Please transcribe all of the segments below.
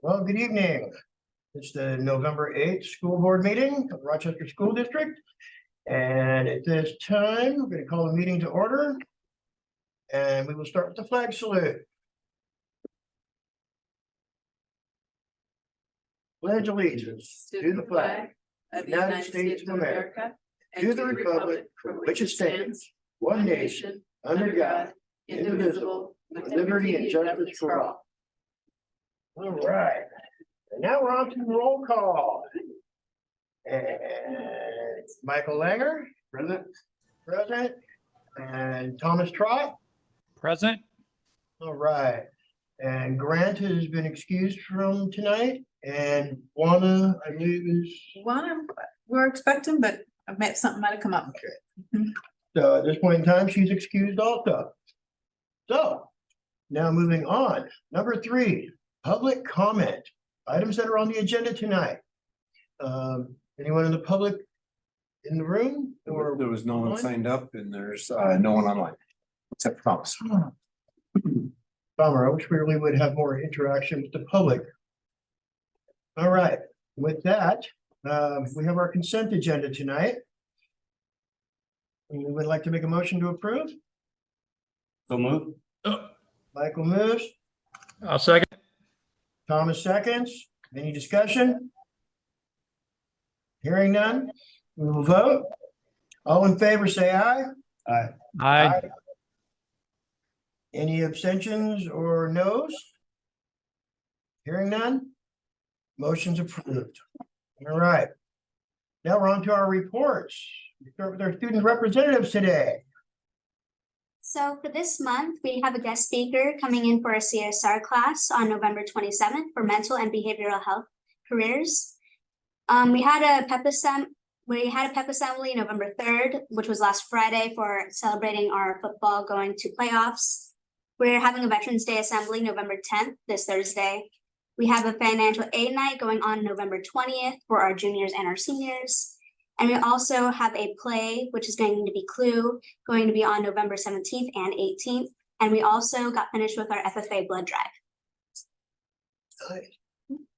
Well, good evening. It's the November 8th school board meeting of Rochester School District. And at this time, we're going to call the meeting to order. And we will start with the flag salute. Pledge allegiance to the flag of the United States of America, to the republic for which it stands, one nation, under God, indivisible, with liberty and justice for all. All right, and now we're on to roll call. And Michael Langer, present, and Thomas Trott, present. All right, and Grant has been excused from tonight, and Juana, I believe, is. Juana, we're expecting, but something might have come up. Okay. So at this point in time, she's excused also. So now moving on, number 3, public comment, items that are on the agenda tonight. Anyone in the public in the room? Or there was no one signed up, and there's no one online except Thomas. Bummer, I wish we really would have more interaction with the public. All right, with that, we have our consent agenda tonight. We would like to make a motion to approve. So move. Michael moves. I'll second. Thomas seconds. Any discussion? Hearing none, we will vote. All in favor, say aye. Aye. Aye. Any abstentions or noes? Hearing none, motion's approved. All right. Now we're on to our reports. We start with our student representatives today. So for this month, we have a guest speaker coming in for a CSR class on November 27th for mental and behavioral health careers. We had a pep assembly November 3rd, which was last Friday, for celebrating our football going to playoffs. We're having a Veterans Day assembly November 10th, this Thursday. We have a financial aid night going on November 20th for our juniors and our seniors. And we also have a play, which is going to be Clue, going to be on November 17th and 18th. And we also got finished with our FFA blood drive.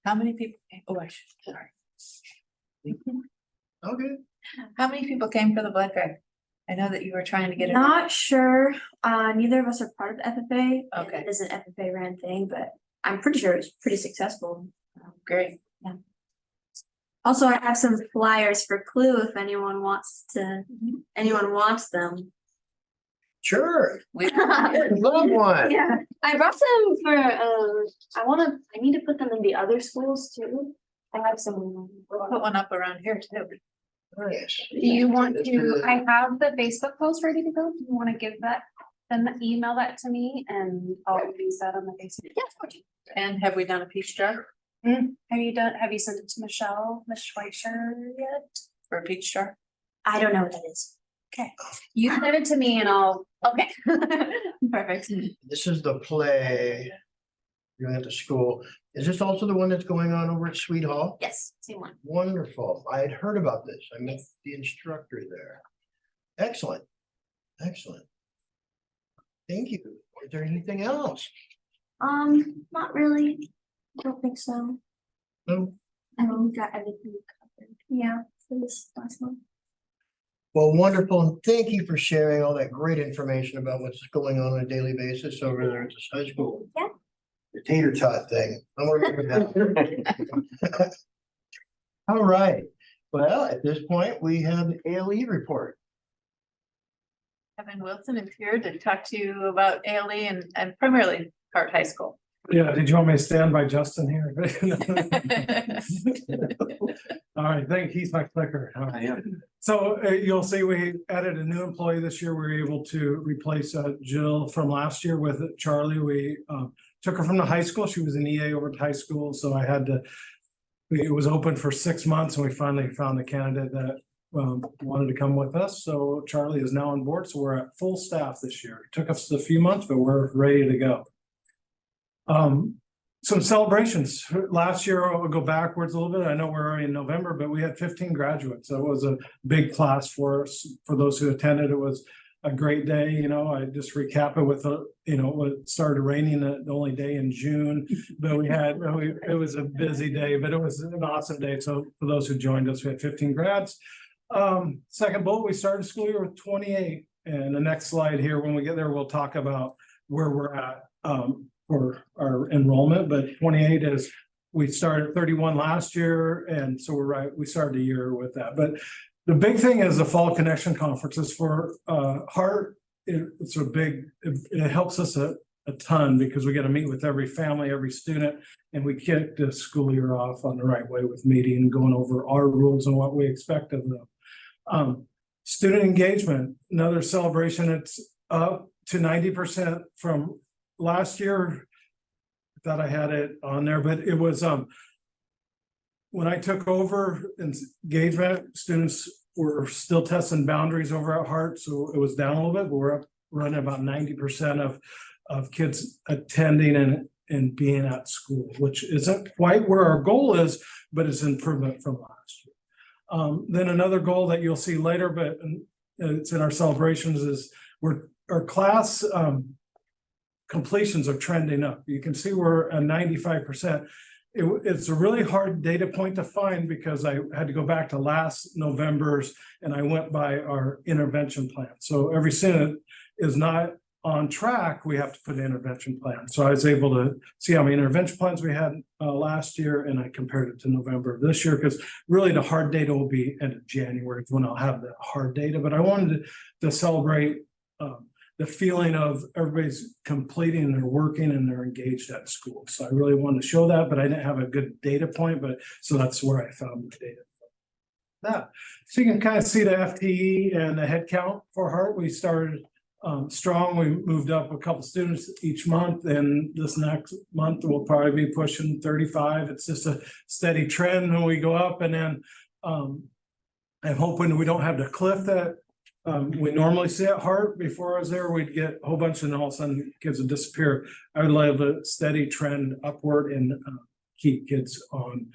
How many people came? Oh, I should, sorry. Okay. How many people came for the blood drive? I know that you were trying to get it. Not sure. Neither of us are part of the FFA. Okay. It is an FFA ran thing, but I'm pretty sure it's pretty successful. Great. Yeah. Also, I have some flyers for Clue if anyone wants them. Sure. We Love one. Yeah, I brought them for. I need to put them in the other schools too. I have some. We'll put one up around here too. Nice. Do you want to, I have the Facebook post ready to go. Do you want to give that, then email that to me and I'll use that on the Facebook? Yeah. And have we done a peach jar Have you sent it to Miss Schweitzer yet? for a peach jar? I don't know what that is. Okay, you send it to me and I'll, Okay. Perfect. This is the play you're at the school. Is this also the one that's going on over at Sweet Hall? Yes, same one. Wonderful. I had heard about this. I met the instructor there. Excellent. Excellent. Thank you. Is there anything else? Not really. I don't think so. No. I think we got everything covered. Yeah, for this last one. Well, wonderful. And thank you for sharing all that great information about what's going on a daily basis over there at this high school. Yeah. The tater tot thing. I'm working with that. All right. Well, at this point, we have the ALE report. Kevin Wilson is here to talk to you about ALE and primarily Hart High School. Yeah, did you want me to stand by Justin here? All right, he's my clicker. I am. So you'll see we added a new employee this year. We were able to replace Jill from last year with Charlie. We took her from the high school. She was an EA over at high school. So it was open for 6 months and we finally found the candidate that wanted to come with us. So Charlie is now on board. So we're at full staff this year. It took us a few months, but we're ready to go. Some celebrations. Last year, I'll go backwards a little bit. I know we're already in November, but we had 15 graduates. That was a big class for us. For those who attended, it was a great day. You know, I just recap it with it started raining the only day in June, but it was a busy day, but it was an awesome day. So for those who joined us, we had 15 grads. Second bullet, we started school year with 28. And the next slide here, when we get there, we'll talk about where we're at for our enrollment. But 28 is, we started 31 last year, and so we started the year with that. But the big thing is the Fall Connection Conferences for Heart. It's a big, it helps us a ton because we get to meet with every family, every student, and we kick the school year off on the right way with meeting and going over our rules and what we expect of them. Student engagement, another celebration. It's up to 90% from last year. I thought I had it on there, but it was when I took over engagement, students were still testing boundaries over at Heart, so it was down a little bit, but we're up running about 90% of kids attending and being at school, which isn't quite where our goal is, but it's improvement from last year. Then another goal that you'll see later, but it's in our celebrations, is our class completions are trending up. You can see we're at 95%. It's a really hard data point to find because I had to go back to last November's and I went by our intervention plan. So every student is not on track, we have to put an intervention plan. So I was able to see how many intervention plans we had last year, and I compared it to November of this year, because really the hard data will be end of January when I'll have the hard data. But I wanted to celebrate the feeling of everybody's completing and they're working and they're engaged at school. So I really wanted to show that, but I didn't have a good data point, so that's where I found the data. That. So you can kind of see the FTE and the head count for Heart. We started strong. We moved up a couple students each month, and this next month we'll probably be pushing 35. It's just a steady trend when we go up, and then I'm hoping we don't have the cliff that we normally see at Heart. Before I was there, we'd get a whole bunch and all of a sudden kids would disappear. I would love a steady trend upward and keep kids on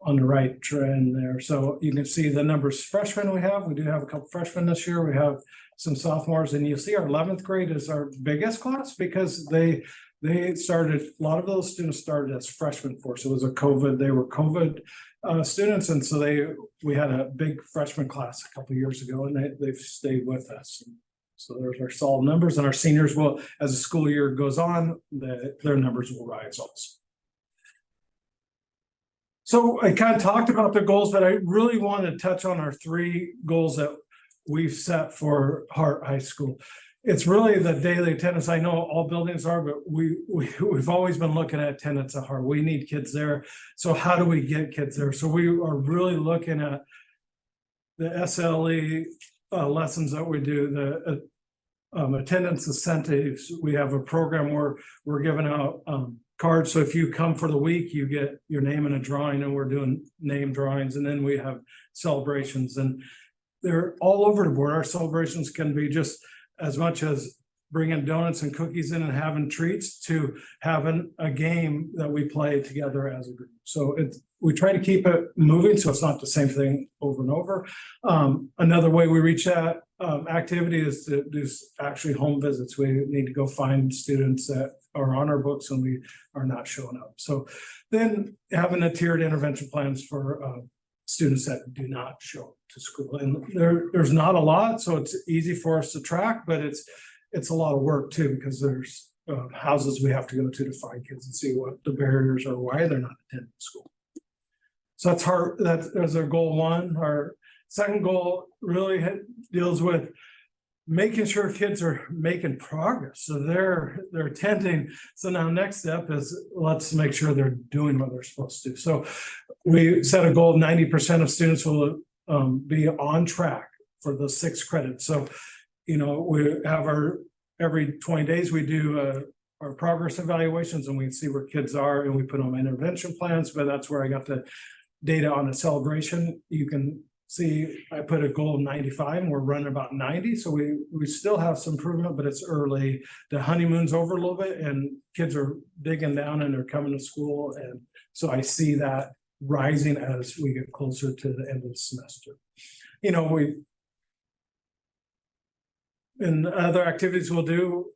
the right trend there. So you can see the numbers of freshmen we have. We do have a couple freshmen this year. We have some sophomores, and you'll see our 11th grade is our biggest class because they started, a lot of those students started as freshmen for us. It was they were COVID students, and so we had a big freshman class a couple of years ago, and they've stayed with us. So there's our solid numbers, and our seniors will, as the school year goes on, their numbers will rise also. So I kind of talked about the goals, but I really want to touch on our 3 goals that we've set for Heart High School. It's really the daily attendance. I know all buildings are, but we've always been looking at attendance at Heart. We need kids there. So how do we get kids there? So we are really looking at the SLE lessons that we do, the attendance incentives. We have a program where we're giving out cards. So if you come for the week, you get your name in a drawing, and we're doing name drawings. And then we have celebrations, and they're all over the board. Our celebrations can be just as much as bringing donuts and cookies in and having treats to having a game that we play together as a group. So we try to keep it moving, so it's not the same thing over and over. Another way we reach that activity is to do actually home visits. We need to go find students that are on our books and we are not showing up. So then having a tiered intervention plans for students that do not show up to school. And there's not a lot, so it's easy for us to track, but it's a lot of work too, because there's houses we have to go to find kids and see what the barriers are, why they're not attending school. So that's hard. That's our goal 1. Our second goal really deals with making sure kids are making progress. So they're attending. So now next step is let's make sure they're doing what they're supposed to do. So we set a goal of 90% of students will be on track for the 6 credits. So, we have every 20 days we do our progress evaluations, and we see where kids are, and we put them in intervention plans. But that's where I got the data on the celebration. You can see I put a goal of 95 and we're running about 90. So we still have some improvement, but it's early. The honeymoon's over a little bit and kids are digging down and they're coming to school. And so I see that rising as we get closer to the end of the semester. and other activities we'll do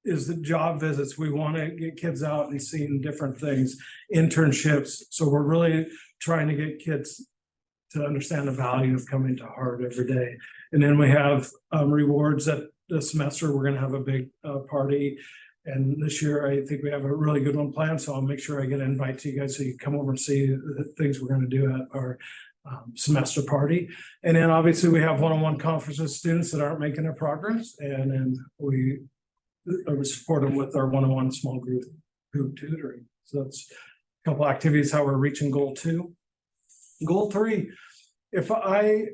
is the job visits. We want to get kids out and seeing different things, internships. So we're really trying to get kids to understand the value of coming to Hart every day. And then we have rewards at the semester. We're going to have a big party. And this year, I think we have a really good one planned. So I'll make sure I get an invite to you guys so you come over and see the things we're going to do at our semester party. And then obviously we have one-on-one conferences with students that aren't making their progress. And then we support them with our one-on-one small group tutoring. So that's a couple activities, how we're reaching goal 2. Goal 3, if I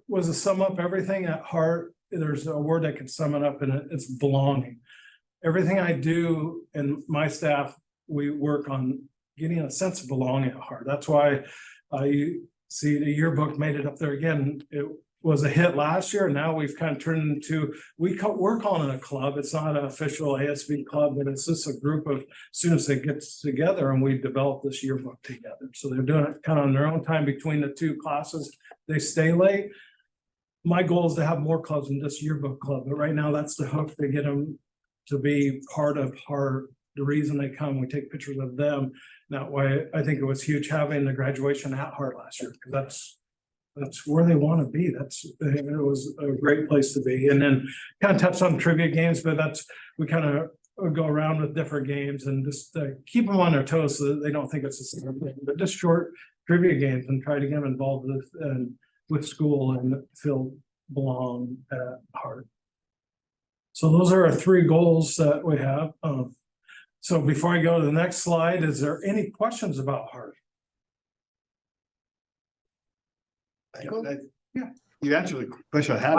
was to sum up everything at Hart, there's a word that could sum it up, and it's belonging. Everything I do and my staff, we work on getting a sense of belonging at Hart. That's why you see the yearbook made it up there again. It was a hit last year. Now we've kind of turned into, we're calling it a club. It's not an official ASB club, but it's just a group of students that gets together, and we developed this yearbook together. So they're doing it kind of on their own time between the 2 classes. They stay late. My goal is to have more clubs than this yearbook club, but right now that's the hook to get them to be part of Hart. The reason they come, we take pictures of them. That way, I think it was huge having the graduation at Hart last year, because that's where they want to be. It was a great place to be. And then kind of touch on trivia games, but we kind of go around with different games and just keep them on their toes so that they don't think it's the same thing. But just short trivia games and try to get them involved with school and feel belong at Hart. So those are our 3 goals that we have. So before I go to the next slide, is there any questions about Hart? Yeah, you answered the question I had.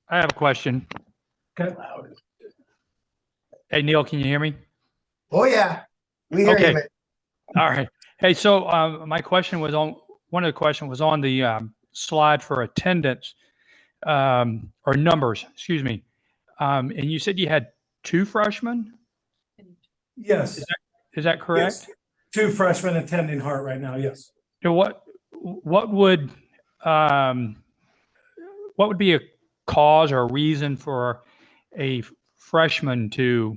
I have a question. Okay. Hey, Neil, can you hear me? Oh, yeah. We hear you, Okay. man. All right. Hey, so my question was one of the questions was on the slide for attendance or numbers, excuse me. And you said you had 2 freshmen? Yes. Is that correct? Yes. 2 freshmen attending Hart right now, yes. So what would be a cause or a reason for a freshman to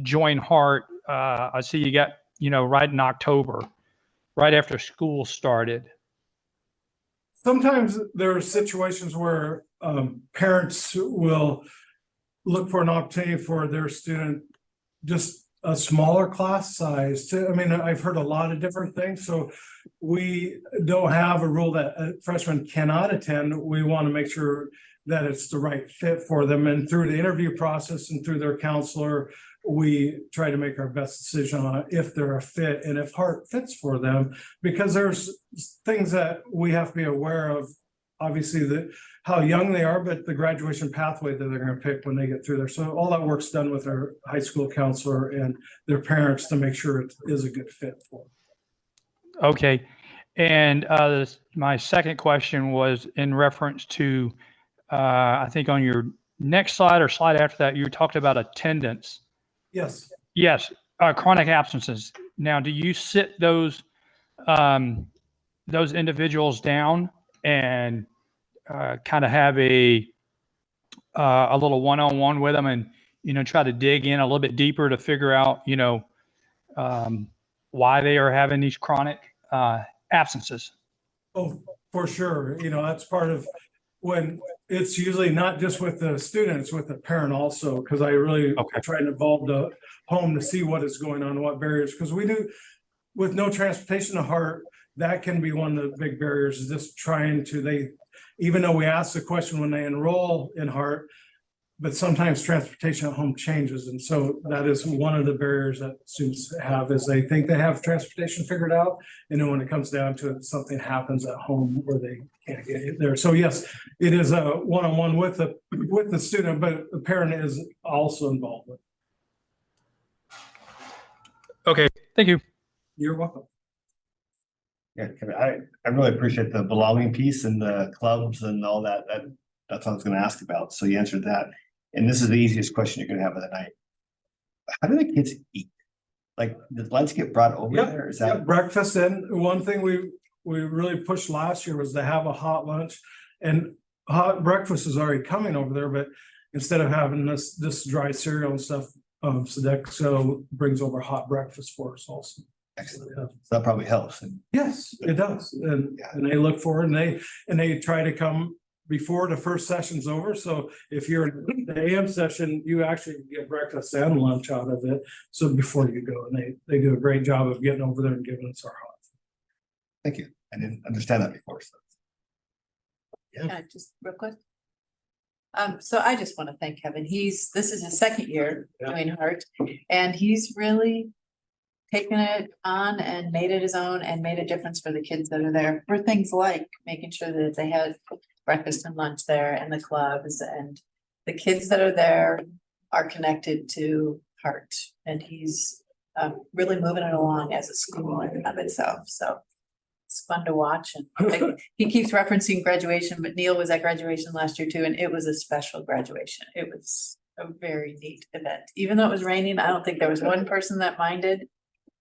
join Hart? I see you got, right in October, right after school started. Sometimes there are situations where parents will look for an opportunity for their student, just a smaller class size. I've heard a lot of different things. So we don't have a rule that a freshman cannot attend. We want to make sure that it's the right fit for them. And through the interview process and through their counselor, we try to make our best decision on if they're a fit and if Hart fits for them, because there's things that we have to be aware of. Obviously, how young they are, but the graduation pathway that they're going to pick when they get through there. So all that work's done with our high school counselor and their parents to make sure it is a good fit for them. Okay. And my second question was in reference to, I think on your next slide or slide after that, you talked about attendance. Yes. Yes, chronic absences. Now, do you sit those individuals down and kind of have a little one-on-one with them and, try to dig in a little bit deeper to figure out, why they are having these chronic absences? Oh, for sure. That's part of when it's usually not just with the students, with the parent also, because I really try to involve the home to see what is going on, what barriers, because we do with no transportation to Hart, that can be one of the big barriers, is just trying to, even though we ask the question when they enroll in Hart, but sometimes transportation at home changes. And so that is one of the barriers that students have, is they think they have transportation figured out. And then when it comes down to it, something happens at home where they can't get it there. So yes, it is a one-on-one with the student, but the parent is also involved with it. Okay, thank you. You're welcome. Yeah, I really appreciate the belonging piece and the clubs and all that. That's what I was going to ask about. So you answered that. And this is the easiest question you're going to have of the night. How do the kids eat? Like, does lunch get brought over there? Is that breakfast? And one thing we really pushed last year was to have a hot lunch. And hot breakfast is already coming over there, but instead of having this dry cereal and stuff, Sodexo brings over hot breakfast for us also. Excellent. So that probably helps. And Yes, it does. And they look forward and they try to come before the first session's over. So if you're in the AM session, you actually get breakfast and lunch out of it. So before you go, and they do a great job of getting over there and giving us our hot. thank you. I didn't understand that before. So. Yeah, just real quick. So I just want to thank Kevin. This is his second year doing Heart, and he's really taken it on and made it his own and made a difference for the kids that are there, for things like making sure that they had breakfast and lunch there and the clubs, and the kids that are there are connected to Heart, and he's really moving it along as a school in and of itself. So it's fun to watch, and he keeps referencing graduation, but Neil was at graduation last year too, and it was a special graduation. It was a very neat event. Even though it was raining, I don't think there was one person that minded.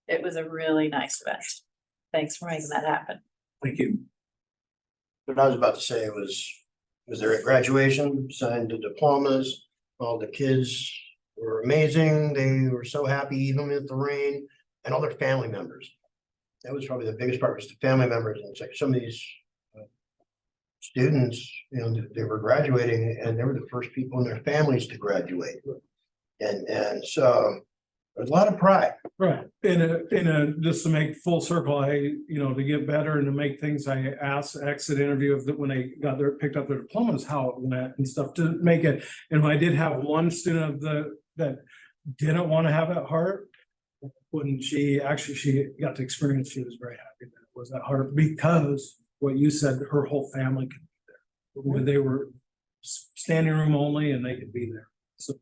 It was a really nice event. Thanks for making that happen. Thank you. What I was about to say was there at graduation, signed the diplomas, all the kids were amazing. They were so happy, even with the rain, and all their family members. That was probably the biggest part, was the family members. And it's like some of these students, they were graduating and they were the first people in their families to graduate. And so there's a lot of pride. Right. Just to make full circle, to get better and to make things, I asked exit interview of when they picked up their diplomas, how it went and stuff to make it. And I did have one student that didn't want to have at Heart. When she got to experience, she was very happy that it was at Heart, because what you said, her whole family could be there. When they were standing room only and they could be there. So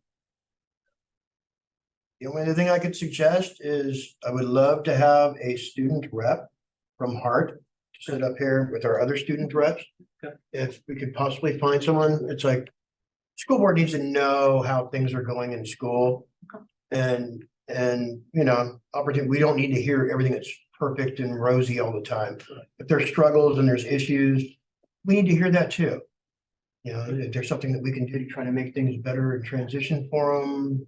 The only other thing I could suggest is I would love to have a student rep from Heart to sit up here with our other student reps. Okay. If we could possibly find someone, it's like, school board needs to know how things are going in school. And opportunity, we don't need to hear everything that's perfect and rosy all the time. If there's struggles and there's issues, we need to hear that too. If there's something that we can do to try to make things better and transition for them,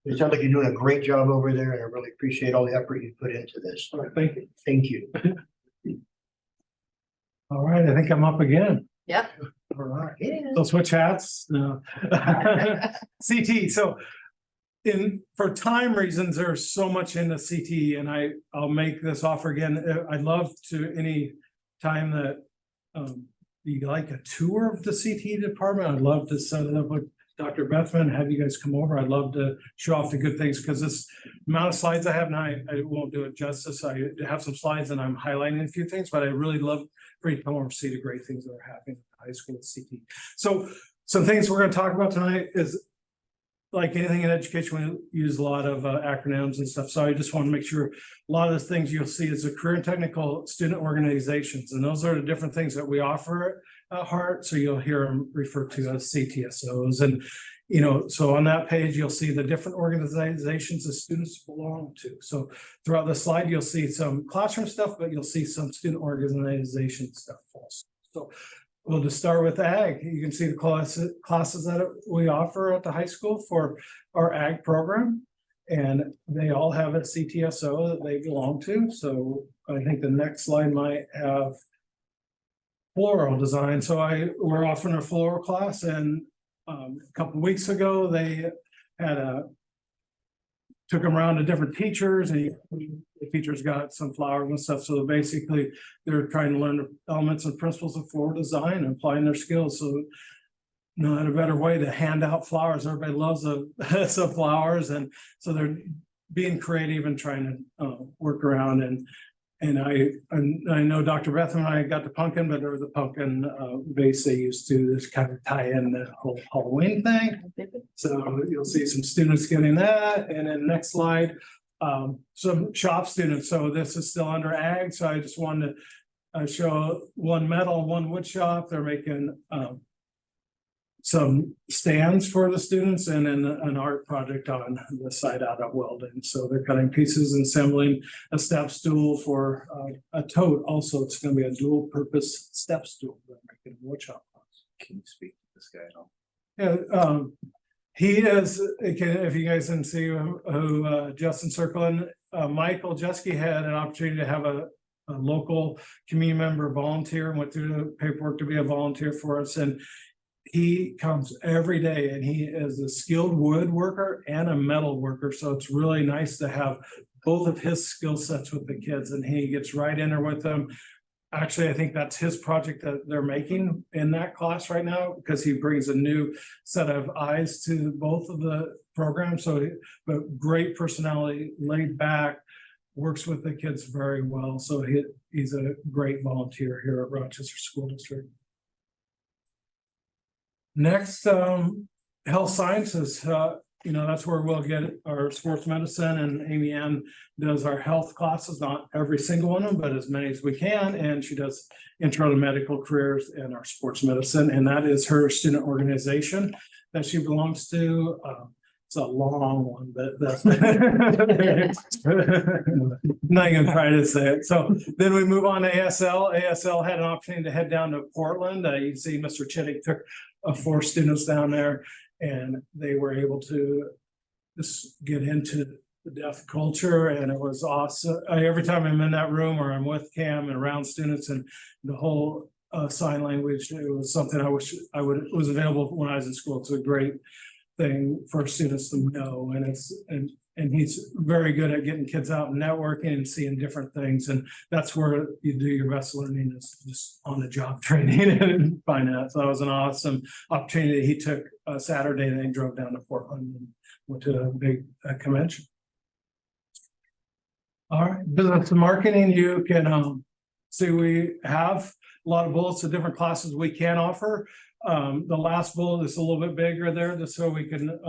it sounds like you're doing a great job over there, and I really appreciate all the effort you put into this. all right, thank you. Thank you. All right, I think I'm up again. Yep. All right. So switch hats. No. CT. So for time reasons, there's so much in the CT, and I'll make this offer again. I'd love to, any time that you like a tour of the CT department, I'd love to set it up with Dr. Bethman, have you guys come over. I'd love to show off the good things, because this amount of slides I have now, I won't do it justice. I have some slides and I'm highlighting a few things, but I really love for you to come over and see the great things that are happening at high school at CT. So some things we're going to talk about tonight is, like anything in education, we use a lot of acronyms and stuff. So I just want to make sure a lot of the things you'll see is the career and technical student organizations. And those are the different things that we offer at Heart. So you'll hear them referred to as CTSOs. And, so on that page, you'll see the different organizations the students belong to. So throughout the slide, you'll see some classroom stuff, but you'll see some student organization stuff also. So we'll just start with ag. You can see the classes that we offer at the high school for our ag program, and they all have a CTSO that they belong to. So I think the next slide might have floral design. So we're offering a floral class, and a couple of weeks ago they had took them around to different teachers, and the teachers got some flowers and stuff. So basically they're trying to learn the elements and principles of floral design and applying their skills. So not a better way to hand out flowers. Everybody loves some flowers. And so they're being creative and trying to work around. And I know Dr. Bethman and I got the pumpkin, but there was a pumpkin vase they used to just kind of tie in the whole Halloween thing. So you'll see some students getting that. And then next slide, some shop students. So this is still under ag. So I just wanted to show one metal, one wood shop. They're making some stands for the students, and then an art project on the side out at Weldon. So they're cutting pieces and assembling a step stool for a tote. Also, it's going to be a dual purpose step stool. They're making a wood shop. Can you speak to this guy at all? Yeah, he is, if you guys didn't see who Justin Circlin, Michael Jeske had an opportunity to have a local community member volunteer and went through the paperwork to be a volunteer for us. And he comes every day and he is a skilled woodworker and a metal worker. So it's really nice to have both of his skill sets with the kids, and he gets right in there with them. Actually, I think that's his project that they're making in that class right now, because he brings a new set of eyes to both of the programs. So, but great personality, laid back, works with the kids very well. So he's a great volunteer here at Rochester School District. Next, health sciences, that's where we'll get our sports medicine, and Amy Ann does our health classes, not every single one of them, but as many as we can. And she does intro to medical careers and our sports medicine. And that is her student organization that she belongs to. It's a long one, but that's not even trying to say it. So then we move on to ASL. ASL had an opportunity to head down to Portland. You can see Mr. Chittick took 4 students down there, and they were able to just get into the deaf culture, and it was awesome. Every time I'm in that room or I'm with Cam and around students and the whole sign language, it was something I wish was available when I was in school. It's a great thing for students to know, and he's very good at getting kids out and networking and seeing different things, and that's where you do your best learning, is just on the job training and finance. So that was an awesome opportunity. He took Saturday and then drove down to Portland and went to a big convention. All right, business and marketing, you can see we have a lot of bullets of different classes we can offer. The last bullet is a little bit bigger there, just so we can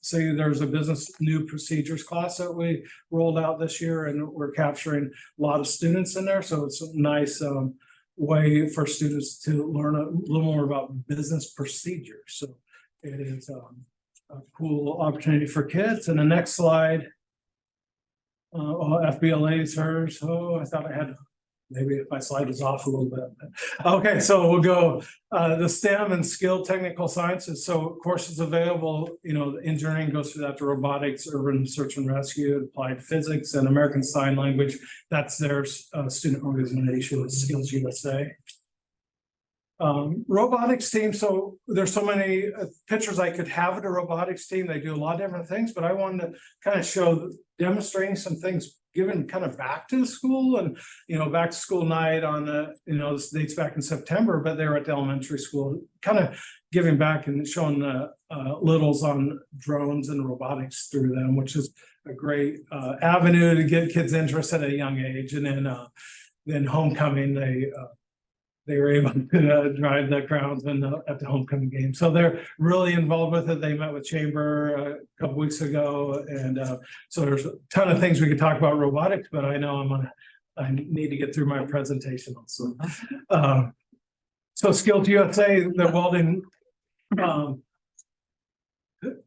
say there's a business new procedures class that we rolled out this year, and we're capturing a lot of students in there. So it's a nice way for students to learn a little more about business procedures. So it is a cool opportunity for kids. And the next slide, FBLA is hers. Oh, I thought I had, maybe if my slide is off a little bit. Okay, so we'll go the STEM and skilled technical sciences. So courses available, the engineering goes through that, to robotics, urban search and rescue, applied physics, and American Sign Language. That's their student organization, Skills USA. Robotics team. So there's so many pictures I could have at a robotics team. They do a lot of different things, but I wanted to kind of show demonstrating some things given kind of back to the school, and back to school night on this dates back in September, but they were at the elementary school, kind of giving back and showing the littles on drones and robotics through them, which is a great avenue to get kids interested at a young age. And then homecoming, they were able to drive the crowds at the homecoming game. So they're really involved with it. They met with Chamber a couple weeks ago. And so there's a ton of things we could talk about robotics, but I know I need to get through my presentation also. So Skills USA, the welding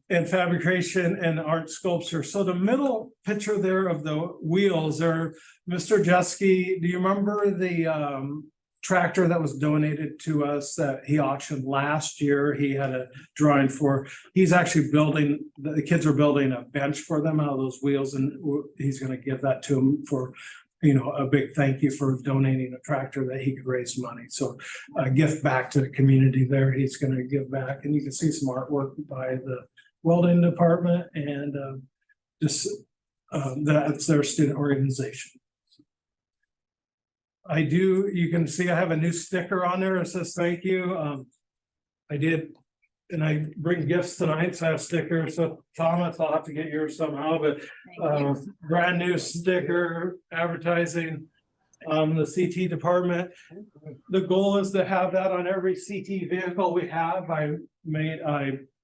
and fabrication and art sculpture. So the middle picture there of the wheels are Mr. Jeske. Do you remember the tractor that was donated to us that he auctioned last year? He had a drawing for, he's actually building, the kids are building a bench for them out of those wheels, and he's going to give that to them for a big thank you for donating a tractor that he could raise money. So a gift back to the community there. He's going to give back, and you can see some artwork by the welding department, and that's their student organization. You can see I have a new sticker on there. It says thank you. I did, and I bring gifts tonight, so I have stickers. So Thomas, I'll have to get yours somehow, but brand new sticker advertising the CT department. The goal is to have that on every CT vehicle we have. I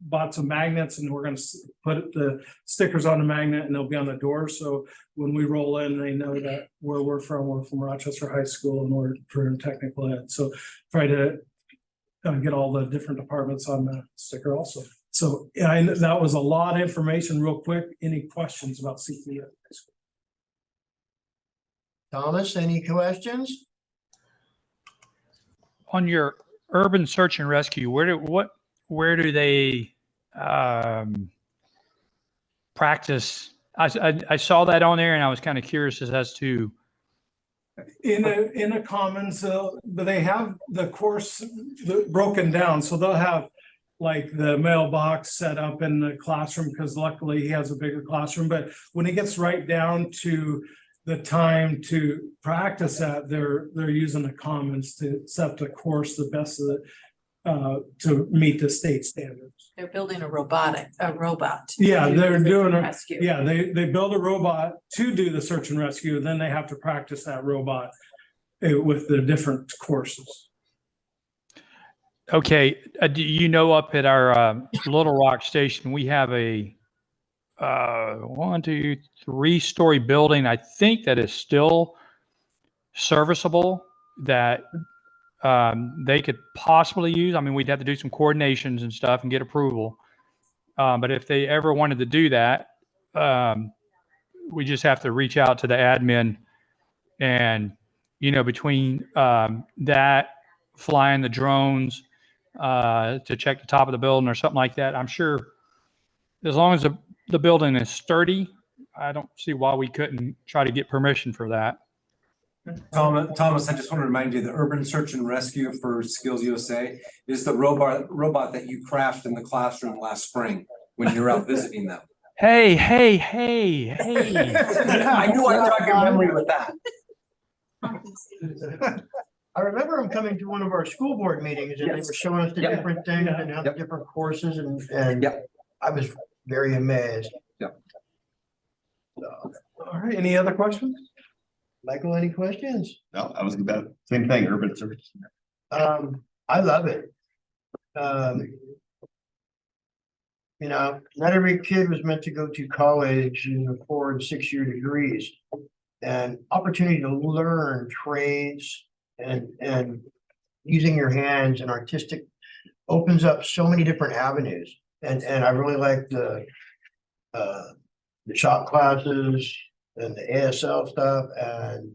bought some magnets, and we're going to put the stickers on the magnet, and they'll be on the door. So when we roll in, they know that where we're from Rochester High School, and we're for technical ed. So try to get all the different departments on the sticker also. So that was a lot of information real quick. Any questions about CT ed? Thomas, any questions? On your urban search and rescue, where do they practice? I saw that on there and I was kind of curious as to. In a commons, but they have the course broken down, so they'll have like the mailbox set up in the classroom, because luckily he has a bigger classroom, but when it gets right down to the time to practice that, they're using the commons to set the course the best of the to meet the state standards. They're building a robot. Yeah, they're doing a, Rescue. yeah, they build a robot to do the search and rescue, then they have to practice that robot with the different courses. Okay, do you know up at our Little Rock station, we have a 1, 2, 3-story building, I think that is still serviceable, that they could possibly use. I mean, we'd have to do some coordinations and stuff and get approval. But if they ever wanted to do that, we just have to reach out to the admin and, between that, flying the drones to check the top of the building or something like that, I'm sure as long as the building is sturdy, I don't see why we couldn't try to get permission for that. Thomas, I just want to remind you, the urban search and rescue for Skills USA is the robot that you crashed in the classroom last spring when you were out visiting them. Hey. I knew I'd jog your memory with that. I remember them coming to one of our school board meetings and they were showing us the different things and how the different courses and I was very amazed. Yep. So, All right, any other questions? Michael, any questions? No, I was about same thing, urban search. I love it. Not every kid was meant to go to college in 4 and 6 year degrees. And opportunity to learn trades and using your hands and artistic opens up so many different avenues. And I really like the shop classes and the ASL stuff and,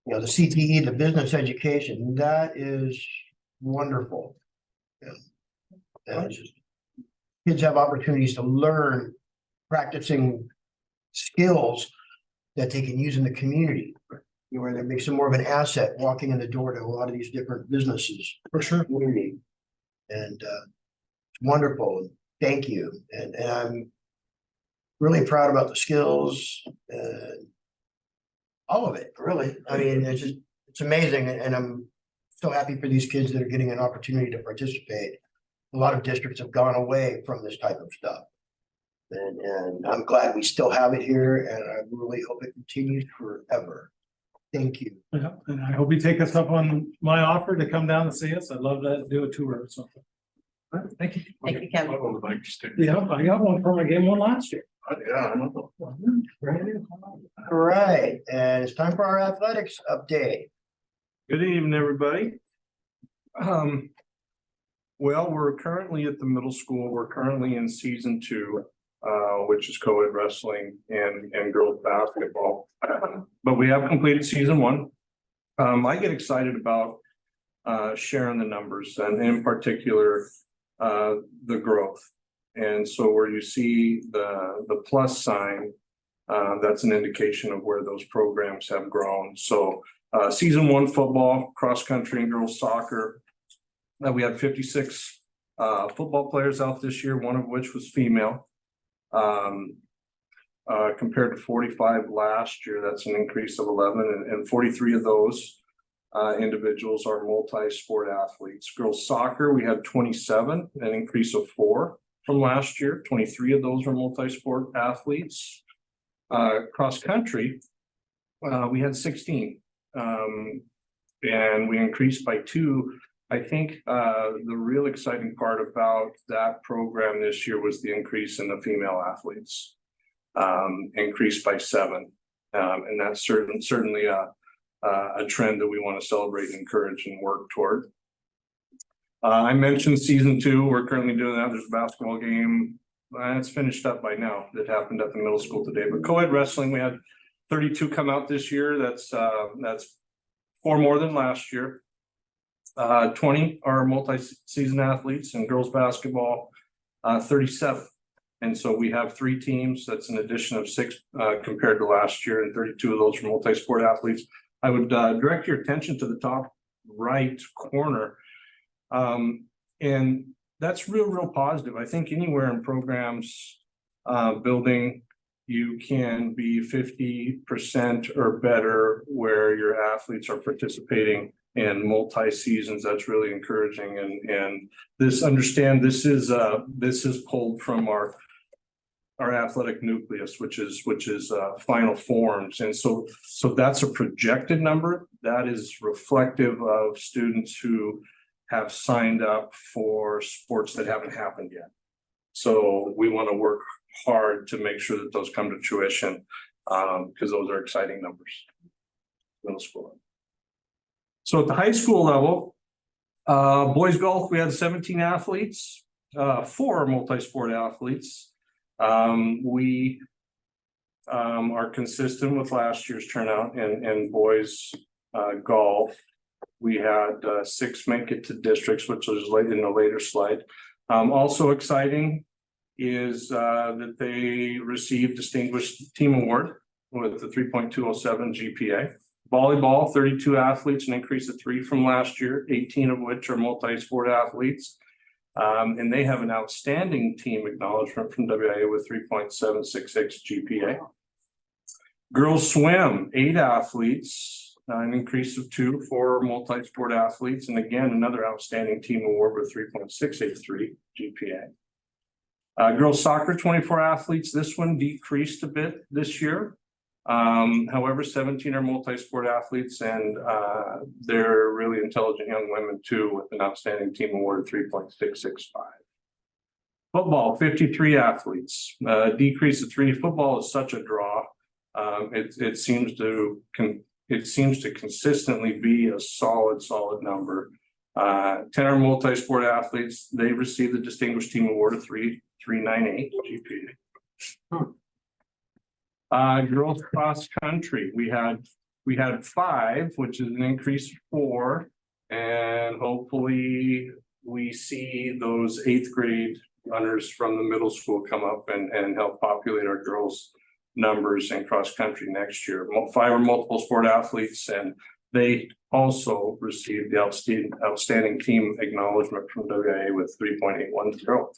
the CTE, the business education, that is wonderful. And it's just, kids have opportunities to learn practicing skills that they can use in the community. Where that makes them more of an asset walking in the door to a lot of these different businesses. For sure. Community. And it's wonderful. Thank you. And I'm really proud about the skills and all of it, really. I mean, it's amazing. And I'm so happy for these kids that are getting an opportunity to participate. A lot of districts have gone away from this type of stuff. And I'm glad we still have it here, and I really hope it continues forever. Thank you. Yeah, and I hope you take us up on my offer to come down and see us. I'd love to do a tour or something. All right, thank you. Thank you, Kevin. Yeah, I got one from a game one last year. All right, and it's time for our athletics update. Good evening, everybody. Well, we're currently at the middle school. We're currently in season 2, which is co-ed wrestling and girls basketball. But we have completed season 1. I get excited about sharing the numbers and in particular the growth. And so where you see the plus sign, that's an indication of where those programs have grown. So season 1 football, cross country and girls soccer. We had 56 football players out this year, one of which was female. Compared to 45 last year, that's an increase of 11, and 43 of those individuals are multi-sport athletes. Girls soccer, we had 27, an increase of 4 from last year. 23 of those are multi-sport athletes. Cross country, we had 16, and we increased by 2. I think the real exciting part about that program this year was the increase in the female athletes, increased by 7. And that's certainly a trend that we want to celebrate, encourage, and work toward. I mentioned season 2. We're currently doing that. There's a basketball game. It's finished up by now. That happened at the middle school today. But co-ed wrestling, we had 32 come out this year. That's 4 more than last year. 20 are multi-season athletes, and girls basketball, 37. And so we have 3 teams. That's an addition of 6 compared to last year, and 32 of those are multi-sport athletes. I would direct your attention to the top right corner. And that's real positive. I think anywhere in programs building, you can be 50% or better where your athletes are participating in multi-seasons. That's really encouraging. And this is pulled from our athletic nucleus, which is final forms. And so that's a projected number that is reflective of students who have signed up for sports that haven't happened yet. So we want to work hard to make sure that those come to fruition, because those are exciting numbers. Middle school. So at the high school level, boys golf, we had 17 athletes, 4 multi-sport athletes. We are consistent with last year's turnout in boys golf. We had 6 make it to districts, which was late in a later slide. Also exciting is that they received Distinguished Team Award with the 3.207 GPA. Volleyball, 32 athletes, an increase of 3 from last year, 18 of which are multi-sport athletes. And they have an outstanding team acknowledgement from WIA with 3.766 GPA. Girls swim, 8 athletes, an increase of 2 for multi-sport athletes. And again, another outstanding team award with 3.683 GPA. Girls soccer, 24 athletes. This one decreased a bit this year. However, 17 are multi-sport athletes, and they're really intelligent young women too, with an outstanding team award of 3.665. Football, 53 athletes, decrease of 3. Football is such a draw. It seems to consistently be a solid number. 10 are multi-sport athletes. They received the Distinguished Team Award of 3.98 GPA. Girls cross country, we had 5, which is an increase of 4, and hopefully we see those 8th grade runners from the middle school come up and help populate our girls numbers in cross country next year. 5 are multiple sport athletes, and they also received the outstanding team acknowledgement from WIA with 3.810.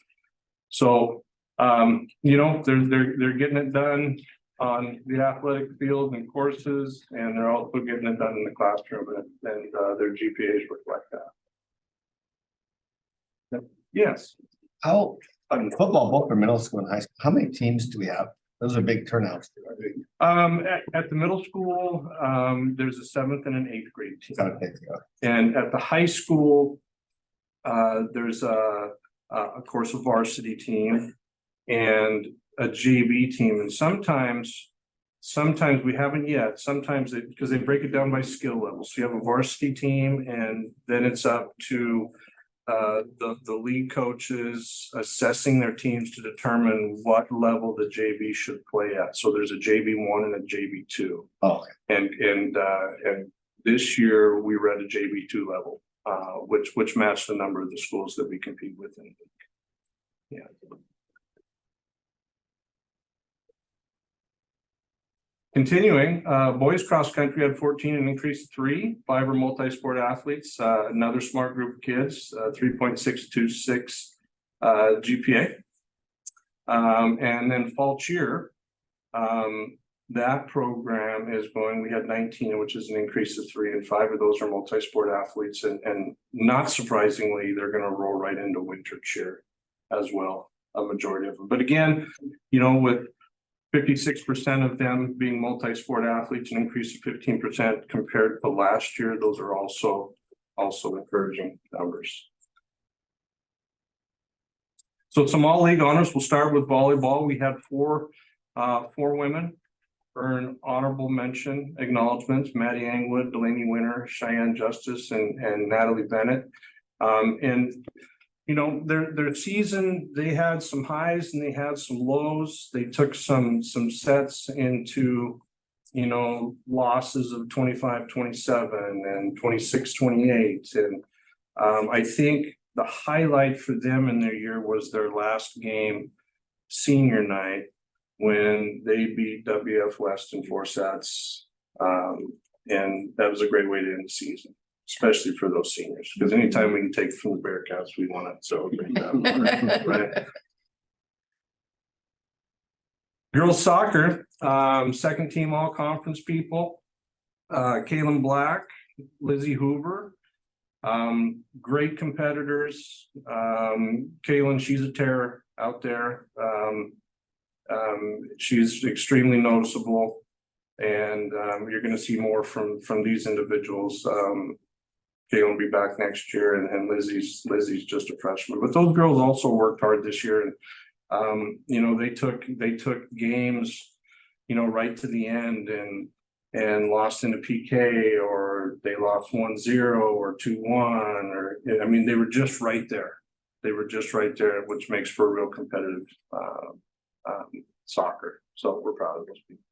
So they're getting it done on the athletic field and courses, and they're also getting it done in the classroom, and their GPAs reflect that. Yes. How, on football, both for middle school and high school, how many teams do we have? Those are big turnouts. At the middle school, there's a 7th and an 8th grade team. And at the high school, there's a course of varsity team and a JV team. And sometimes we haven't yet, sometimes because they break it down by skill level. So you have a varsity team, and then it's up to the league coaches assessing their teams to determine what level the JV should play at. So there's a JV1 and a JV2. Oh, and this year we were at a JV2 level, which matched the number of the schools that we compete with. Yeah. Continuing, boys cross country had 14, an increase of 3. 5 are multi-sport athletes, another smart group of kids, 3.626 GPA. And then fall cheer, that program is going, we had 19, which is an increase of 3, and 5 of those are multi-sport athletes. And not surprisingly, they're going to roll right into winter cheer as well, a majority of them. But again, with 56% of them being multi-sport athletes, an increase of 15% compared to last year. Those are also encouraging numbers. So some all league honors. We'll start with volleyball. We had 4 women earn honorable mention acknowledgements: Maddie Angwood, Delaney Winter, Cheyenne Justice, and Natalie Bennett. Their season, they had some highs and they had some lows. They took some sets into, losses of 25-27 and 26-28. I think the highlight for them in their year was their last game, senior night, when they beat WF West in 4 sets. And that was a great way to end the season, especially for those seniors, because anytime we can take from the Bearcats, we want to celebrate that. Right? Girls soccer, second team all conference people, Kaylin Black, Lizzie Hoover, great competitors. Kaylin, she's a terror out there. She's extremely noticeable, and you're going to see more from these individuals. Kaylin will be back next year, and Lizzie's just a freshman. But those girls also worked hard this year, and you know, they took games, you know, right to the end and lost in a PK, or they lost 1-0 or 2-1, or I mean, they were just right there. They were just right there, which makes for a real competitive soccer. So we're proud of those people.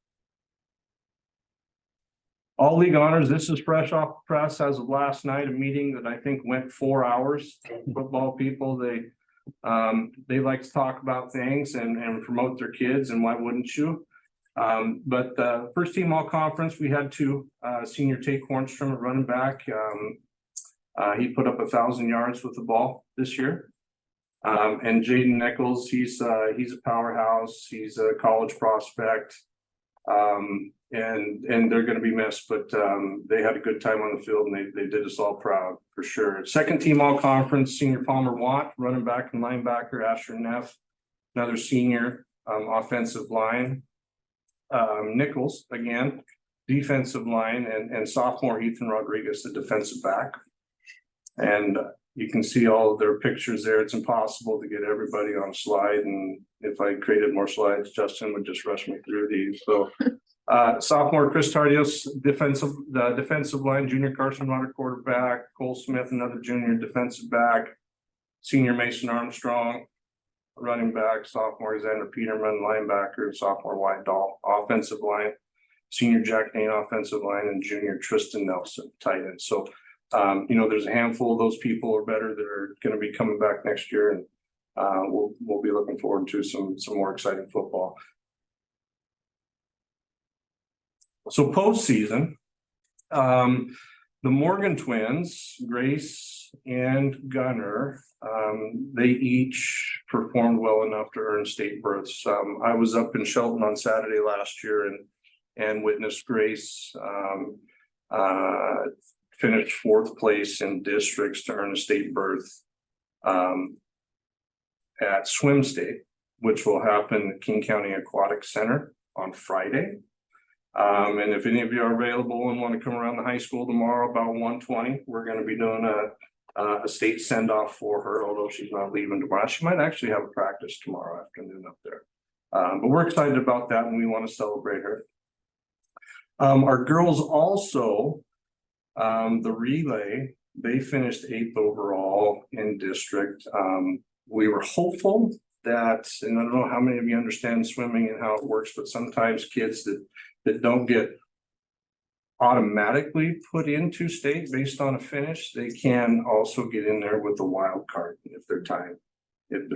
All league honors. This is fresh off the press as of last night, a meeting that I think went 4 hours. Football people, they like to talk about things and promote their kids, and why wouldn't you? But first team all conference, we had 2, senior Tate Hornstrom at running back. He put up 1,000 yards with the ball this year. And Jaden Nichols, he's a powerhouse. He's a college prospect. And they're going to be missed, but they had a good time on the field, and they did us all proud for sure. Second team all conference, senior Palmer Watt, running back and linebacker, Asher Neff, another senior, offensive line. Nichols, again, defensive line, and sophomore Ethan Rodriguez, the defensive back. And you can see all of their pictures there. It's impossible to get everybody on a slide, and if I created more slides, Justin would just rush me through these. So sophomore Chris Tardios, the defensive line, junior Carson Rodder, quarterback, Cole Smith, another junior defensive back, senior Mason Armstrong, running back, sophomore Xander Peterman, linebacker, sophomore Wyatt Dahl, offensive line, senior Jack Kane, offensive line, and junior Tristan Nelson, tight end. So you know, there's a handful of those people or better that are going to be coming back next year, and we'll be looking forward to some more exciting football. So postseason, the Morgan twins, Grace and Gunner, they each performed well enough to earn state berths. I was up in Shelton on Saturday last year and witnessed Grace finished 4th place in districts to earn a state berth at Swim State, which will happen at King County Aquatic Center on Friday. And if any of you are available and want to come around the high school tomorrow about 1:20, we're going to be doing a state send-off for her, although she's not leaving tomorrow. She might actually have a practice tomorrow afternoon up there. But we're excited about that, and we want to celebrate her. Our girls also, the relay, they finished 8th overall in district. We were hopeful that, and I don't know how many of you understand swimming and how it works, but sometimes kids that don't get automatically put into state based on a finish, they can also get in there with a wild card if their time is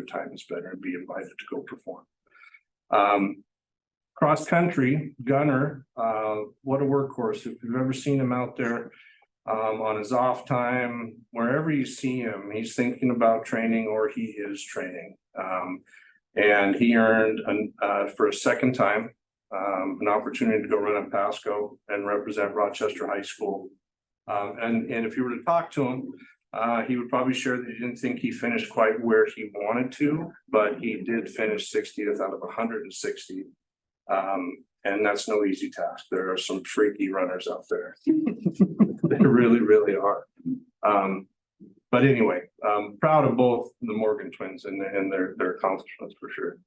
better, and be invited to go perform. Cross country, Gunner, what a workhorse. If you've ever seen him out there on his off time, wherever you see him, he's thinking about training, or he is training. And he earned for a second time an opportunity to go run at Pasco and represent Rochester High School. And if you were to talk to him, he would probably share that he didn't think he finished quite where he wanted to, but he did finish 60th out of 160. And that's no easy task. There are some freaky runners out there. They really, really are. But anyway, proud of both the Morgan twins and their accomplishments for sure.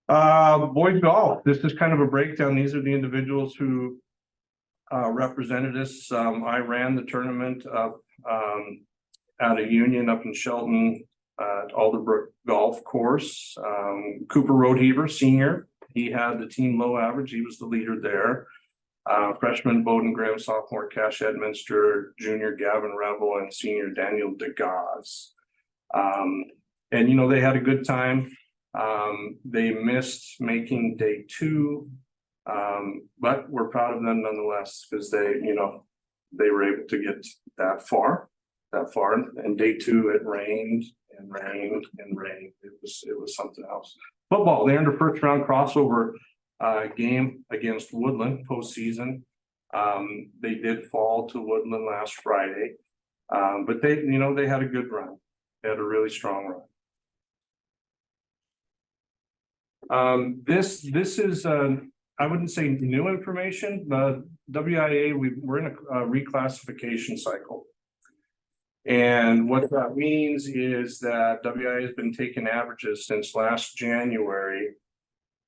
Boys golf. This is kind of a breakdown. These are the individuals who represented us. I ran the tournament up out of Union up in Shelton at Alderbrook Golf Course. Cooper Roadheaver, senior. He had the team low average. He was the leader there. Freshman Bowden Graham, sophomore Cash Edminster, junior Gavin Revel, and senior Daniel DeGauze. And you know, they had a good time. They missed making day 2. But we're proud of them nonetheless, because they, you know, they were able to get that far. And day 2, it rained and rained and rained. It was something else. Football, they earned a first round crossover game against Woodland postseason. They did fall to Woodland last Friday. But they, you know, they had a good run. They had a really strong run. This is I wouldn't say new information, but WIA, we're in a reclassification cycle. And what that means is that WIA has been taking averages since last January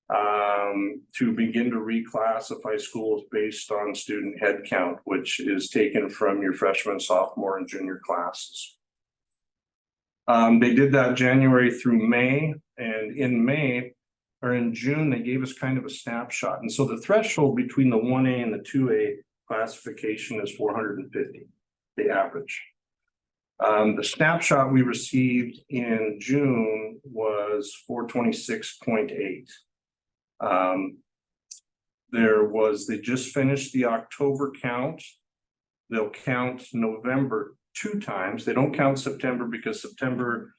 to begin to reclassify schools based on student head count, which is taken from your freshman, sophomore, and junior classes. They did that January through May, and in May, or in June, they gave us kind of a snapshot. And so the threshold between the 1A and the 2A classification is 450, the average. The snapshot we received in June was 426.8. They just finished the October count. They'll count November 2 times. They don't count September because September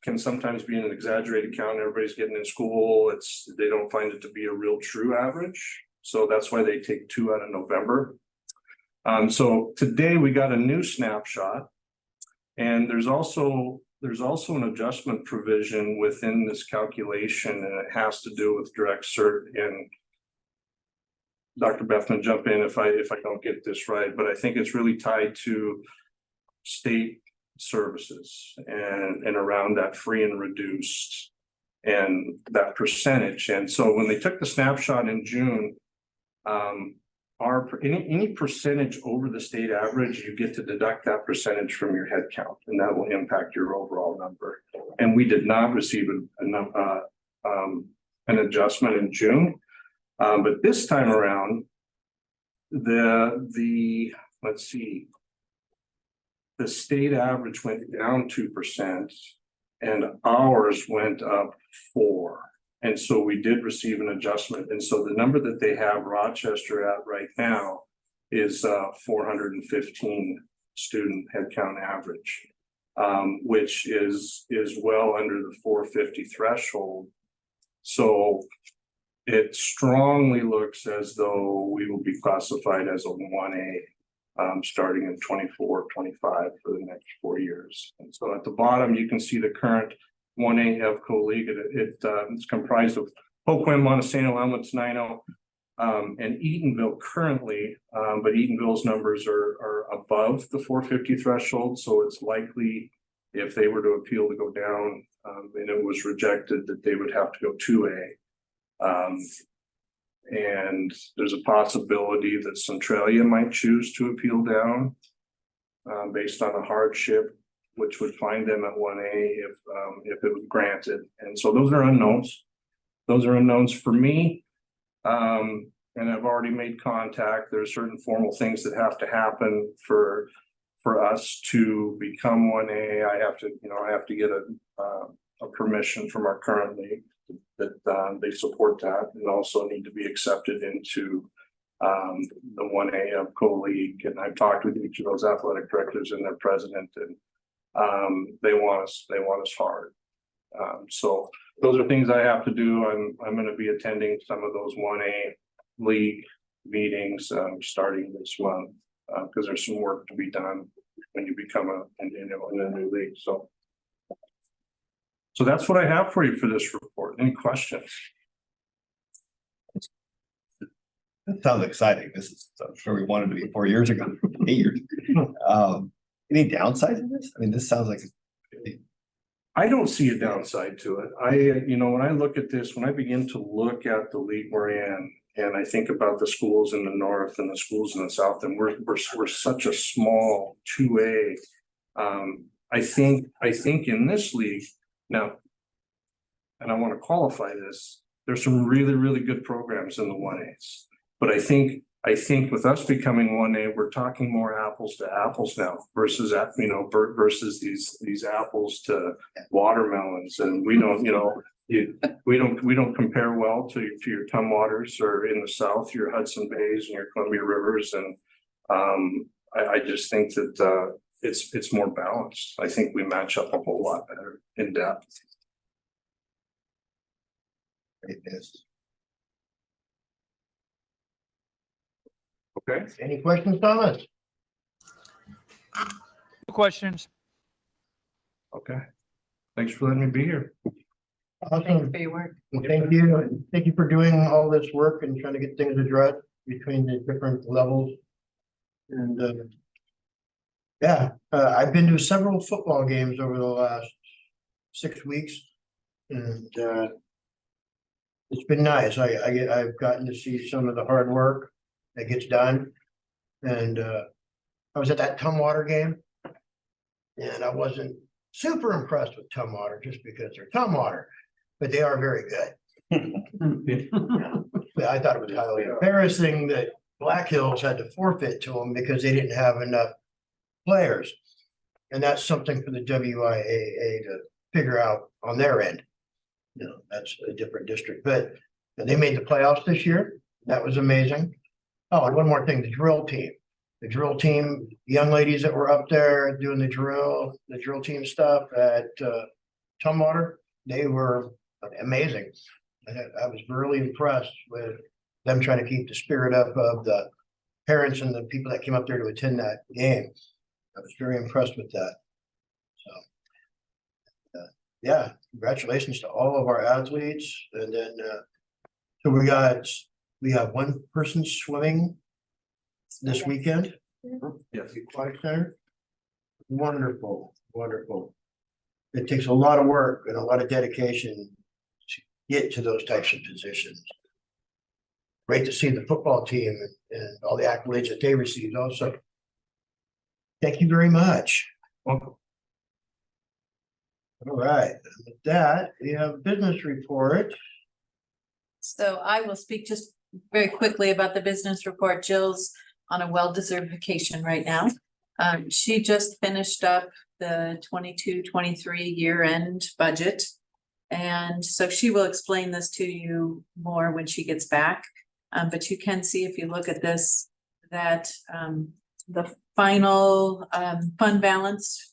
can sometimes be an exaggerated count. Everybody's getting in school. They don't find it to be a real true average. So that's why they take 2 out of November. So today we got a new snapshot, and there's also an adjustment provision within this calculation, and it has to do with direct cert. And Dr. Bethman, jump in if I don't get this right, but I think it's really tied to state services and around that free and reduced and that percentage. And so when they took the snapshot in June, any percentage over the state average, you get to deduct that percentage from your head count, and that will impact your overall number. And we did not receive an adjustment in June, but this time around, let's see, the state average went down 2% and ours went up 4%. And so we did receive an adjustment. And so the number that they have Rochester at right now is 415 student headcount average, which is well under the 450 threshold. So it strongly looks as though we will be classified as a 1A starting in 24, 25 for the next 4 years. And so at the bottom, you can see the current 1A EVCO League. It's comprised of Hoquiam, Montesano, Elmwood, Tenino, and Eatonville currently, but Eatonville's numbers are above the 450 threshold. So it's likely if they were to appeal to go down and it was rejected that they would have to go 2A. And there's a possibility that Centralia might choose to appeal down based on a hardship, which would find them at 1A if it was granted. And so those are unknowns. Those are unknowns for me. And I've already made contact. There are certain formal things that have to happen for us to become 1A. I have to get a permission from our current league that they support that, and also need to be accepted into the 1A of co-league. And I've talked with each of those athletic directors and their president, and they want us hard. So those are things I have to do. I'm going to be attending some of those 1A league meetings starting this month because there's some work to be done when you become in a new league. So that's what I have for you for this report. Any questions? That sounds exciting. I'm sure we wanted to be 4 years ago, 8 years. Any downsides in this? I mean, this sounds like I don't see a downside to it. When I look at this, when I begin to look at the league we're in, and I think about the schools in the north and the schools in the south, and we're such a small 2A. I think in this league now, and I want to qualify this, there's some really, really good programs in the 1As, but I think I think with us becoming 1A, we're talking more apples to apples now versus versus these apples to watermelons, and we don't, we don't compare well to your Tumwaters, or in the south, your Hudson Bays and your Columbia Rivers, and I just think that it's more balanced. I think we match up a whole lot better in depth. Okay. Any questions, Thomas? Questions? Okay. Thanks for letting me be here. Thank you Awesome. for your work. Well, thank you. Thank you for doing all this work and trying to get things addressed between the different levels. And yeah, I've been to several football games over the last 6 weeks. And it's been nice. I've gotten to see some of the hard work that gets done. And I was at that Tumwater game. And I wasn't super impressed with Tumwater just because they're Tumwater, but they are very good. But I thought it was highly embarrassing that Black Hills had to forfeit to them because they didn't have enough players. And that's something for the WIAA to figure out on their end. That's a different district, but they made the playoffs this year. That was amazing. Oh, and one more thing, the drill team. The drill team, young ladies that were up there doing the drill team stuff at Tumwater, they were amazing. I was really impressed with them trying to keep the spirit up of the parents and the people that came up there to attend that game. I was very impressed with that. So, yeah, congratulations to all of our athletes. And then, so we have one person swimming this weekend. Yes. The Aquatic Center. Wonderful, wonderful. It takes a lot of work and a lot of dedication to get to those types of positions. Great to see the football team and all the accolades that they received also. Thank you very much. Welcome. All right, with that, we have business report. So I will speak just very quickly about the business report. Jill's on a well-deserved vacation right now. She just finished up the 22-23 year-end budget. And so she will explain this to you more when she gets back. But you can see, if you look at this, that the final fund balance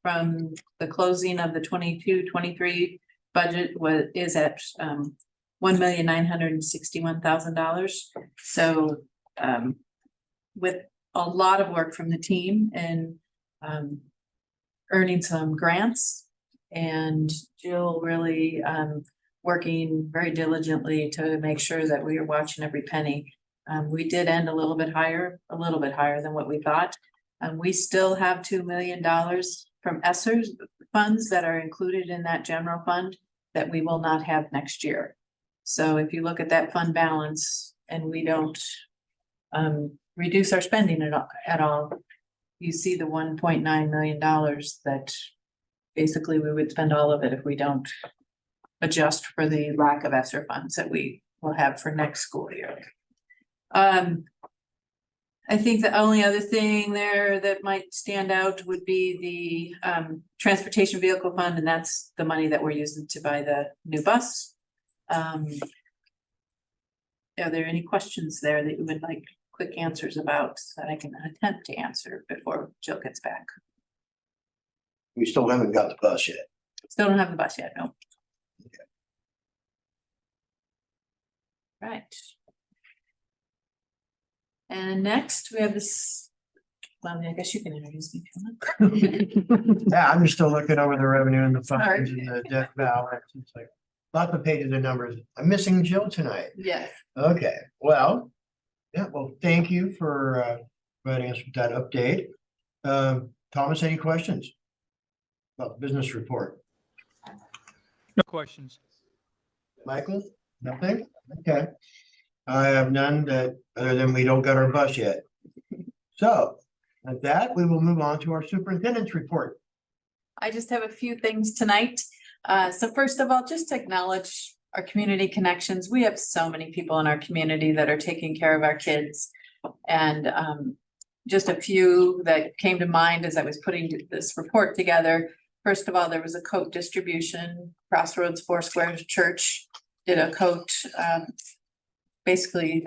from the closing of the 22-23 budget is at $1,961,000. So with a lot of work from the team and earning some grants, and Jill really working very diligently to make sure that we are watching every penny. We did end a little bit higher than what we thought. We still have $2 million from ESSER's funds that are included in that general fund that we will not have next year. So if you look at that fund balance and we don't reduce our spending at all, you see the $1.9 million that basically we would spend all of it if we don't adjust for the lack of ESSER funds that we will have for next school year. I think the only other thing there that might stand out would be the transportation vehicle fund, and that's the money that we're using to buy the new bus. Are there any questions there that you would like quick answers about that I can attempt to answer before Jill gets back? We still haven't got the bus yet. Still don't have the bus yet, no. Okay. Right. And next we have this, well, I guess you can introduce me to it. Yeah, I'm just still looking over the revenue and the funds Sorry. and the debt balance. It's like lots of pages of numbers. I'm missing Jill tonight. Yes. Okay, well, yeah, well, thank you for providing us with that update. Thomas, any questions about the business report? No questions. Michael, nothing? Okay. I have none that, other than we don't got our bus yet. So with that, we will move on to our superintendent's report. I just have a few things tonight. So first of all, just to acknowledge our community connections. We have so many people in our community that are taking care of our kids. And just a few that came to mind as I was putting this report together. First of all, there was a coat distribution. Crossroads Foursquare Church did a coat, basically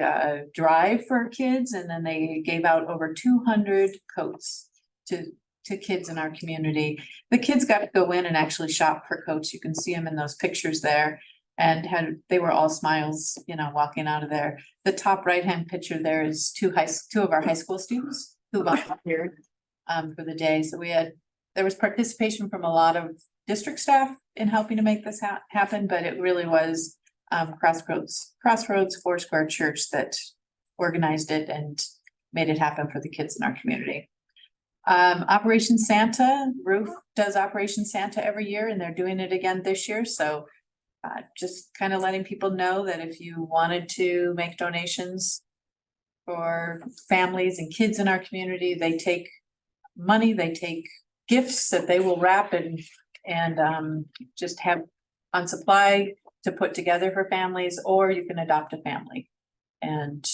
drive for kids, and then they gave out over 200 coats to kids in our community. The kids got to go in and actually shop for coats. You can see them in those pictures there, and they were all smiles, you know, walking out of there. The top right-hand picture there is two of our high school students who volunteered for the day. So there was participation from a lot of district staff in helping to make this happen, but it really was Crossroads Foursquare Church that organized it and made it happen for the kids in our community. Operation Santa, Roof does Operation Santa every year, and they're doing it again this year. So just kind of letting people know that if you wanted to make donations for families and kids in our community, they take money, they take gifts that they will wrap and just have on supply to put together for families, or you can adopt a family. And